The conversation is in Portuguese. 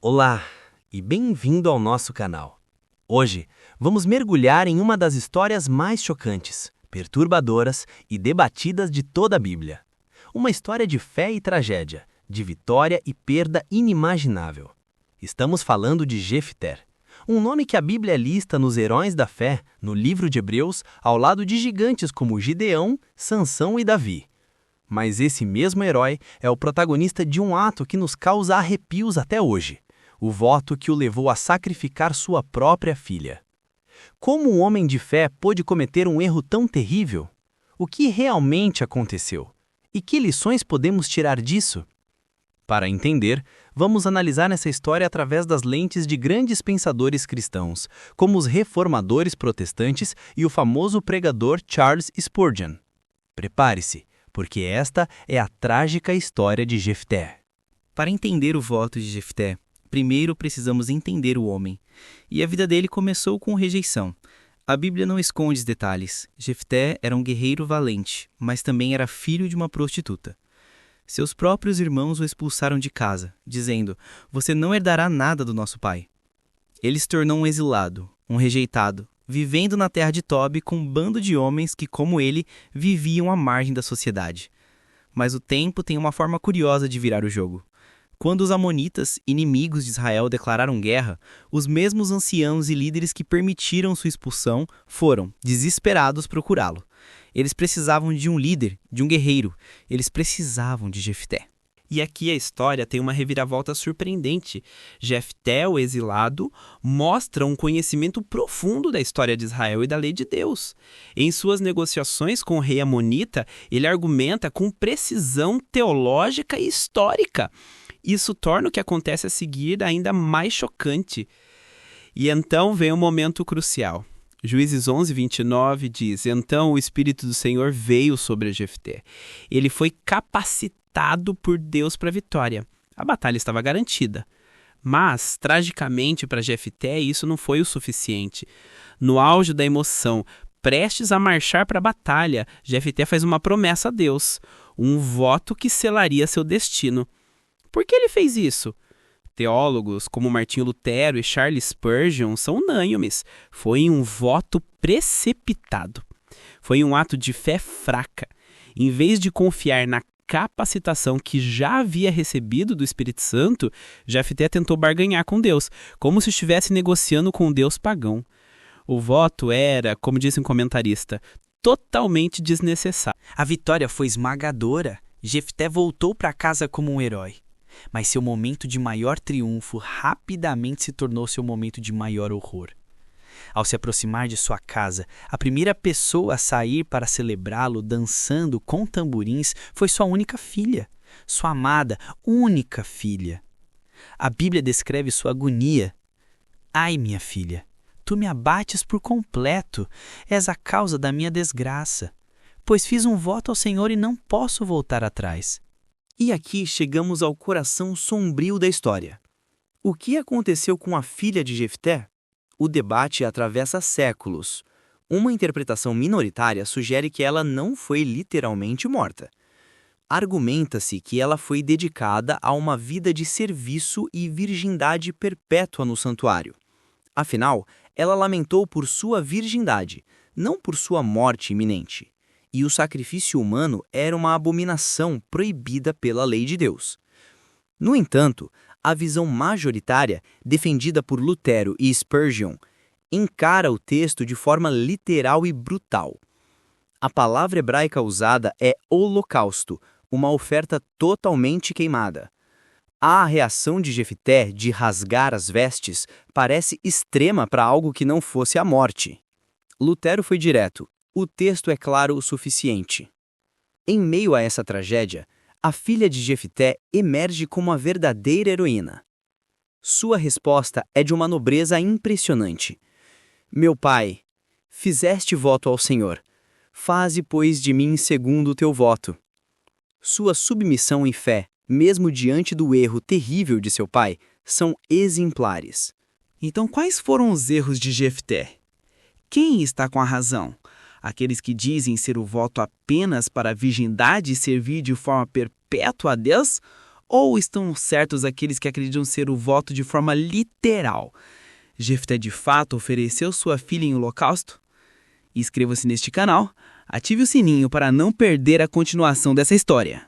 Olá e bem-vindo ao nosso canal. Hoje, vamos mergulhar em uma das histórias mais chocantes, perturbadoras e debatidas de toda a Bíblia. Uma história de fé e tragédia, de vitória e perda inimaginável. Estamos falando de Jefté, um nome que a Bíblia lista nos heróis da fé, no livro de Hebreus, ao lado de gigantes como Gideão, Sansão e Davi. Mas esse mesmo herói é o protagonista de um ato que nos causa arrepios até hoje. O voto que o levou a sacrificar sua própria filha. Como um homem de fé pôde cometer um erro tão terrível? O que realmente aconteceu? E que lições podemos tirar disso? Para entender, vamos analisar essa história através das lentes de grandes pensadores cristãos, como os reformadores protestantes e o famoso pregador Charles Spurgeon. Prepare-se, porque esta é a trágica história de Jefté. Para entender o voto de Jefté, primeiro precisamos entender o homem. E a vida dele começou com rejeição. A Bíblia não esconde os detalhes. Jefté era um guerreiro valente, mas também era filho de uma prostituta. Seus próprios irmãos o expulsaram de casa, dizendo: "Você não herdará nada do nosso pai." Ele se tornou um exilado, um rejeitado, vivendo na terra de Tob com um bando de homens que, como ele, viviam à margem da sociedade. Mas o tempo tem uma forma curiosa de virar o jogo. Quando os amonitas, inimigos de Israel, declararam guerra, os mesmos anciãos e líderes que permitiram sua expulsão foram, desesperados, procurá-lo. Eles precisavam de um líder, de um guerreiro. Eles precisavam de Jefté. E aqui a história tem uma reviravolta surpreendente. Jefté, o exilado, mostra um conhecimento profundo da história de Israel e da lei de Deus. Em suas negociações com o rei amonita, ele argumenta com precisão teológica e histórica. Isso torna o que acontece a seguir ainda mais chocante. E então vem um momento crucial. Juízes 11:29 diz: "Então o Espírito do Senhor veio sobre Jefté. Ele foi capacitado por Deus para a vitória. A batalha estava garantida. Mas, tragicamente para Jefté, isso não foi o suficiente. No auge da emoção, prestes a marchar para a batalha, Jefté faz uma promessa a Deus, um voto que selaria seu destino. Por que ele fez isso? Teólogos como Martinho Lutero e Charles Spurgeon são unânimes. Foi um voto precipitado. Foi um ato de fé fraca. Em vez de confiar na capacitação que já havia recebido do Espírito Santo, Jefté tentou barganhar com Deus, como se estivesse negociando com um Deus pagão. O voto era, como disse um comentarista, totalmente desnecessário. A vitória foi esmagadora. Jefté voltou para casa como um herói. Mas seu momento de maior triunfo rapidamente se tornou seu momento de maior horror. Ao se aproximar de sua casa, a primeira pessoa a sair para celebrá-lo dançando com tamborins foi sua única filha, sua amada, única filha. A Bíblia descreve sua agonia. "Ai, minha filha, tu me abates por completo, és a causa da minha desgraça, pois fiz um voto ao Senhor e não posso voltar atrás." E aqui chegamos ao coração sombrio da história. O que aconteceu com a filha de Jefté? O debate atravessa séculos. Uma interpretação minoritária sugere que ela não foi literalmente morta. Argumenta-se que ela foi dedicada a uma vida de serviço e virgindade perpétua no santuário. Afinal, ela lamentou por sua virgindade, não por sua morte iminente. E o sacrifício humano era uma abominação proibida pela lei de Deus. No entanto, a visão majoritária, defendida por Lutero e Spurgeon, encara o texto de forma literal e brutal. A palavra hebraica usada é holocausto, uma oferta totalmente queimada. A reação de Jefté de rasgar as vestes parece extrema para algo que não fosse a morte. Lutero foi direto. O texto é claro o suficiente. Em meio a essa tragédia, a filha de Jefté emerge como a verdadeira heroína. Sua resposta é de uma nobreza impressionante. "Meu pai, fizeste voto ao Senhor. Faze, pois, de mim segundo o teu voto." Sua submissão e fé, mesmo diante do erro terrível de seu pai, são exemplares. Então, quais foram os erros de Jefté? Quem está com a razão? Aqueles que dizem ser o voto apenas para a virgindade e servir de forma perpétua a Deus? Ou estão certos aqueles que acreditam ser o voto de forma literal? Jefté de fato ofereceu sua filha em holocausto? Inscreva-se neste canal, ative o sininho para não perder a continuação dessa história.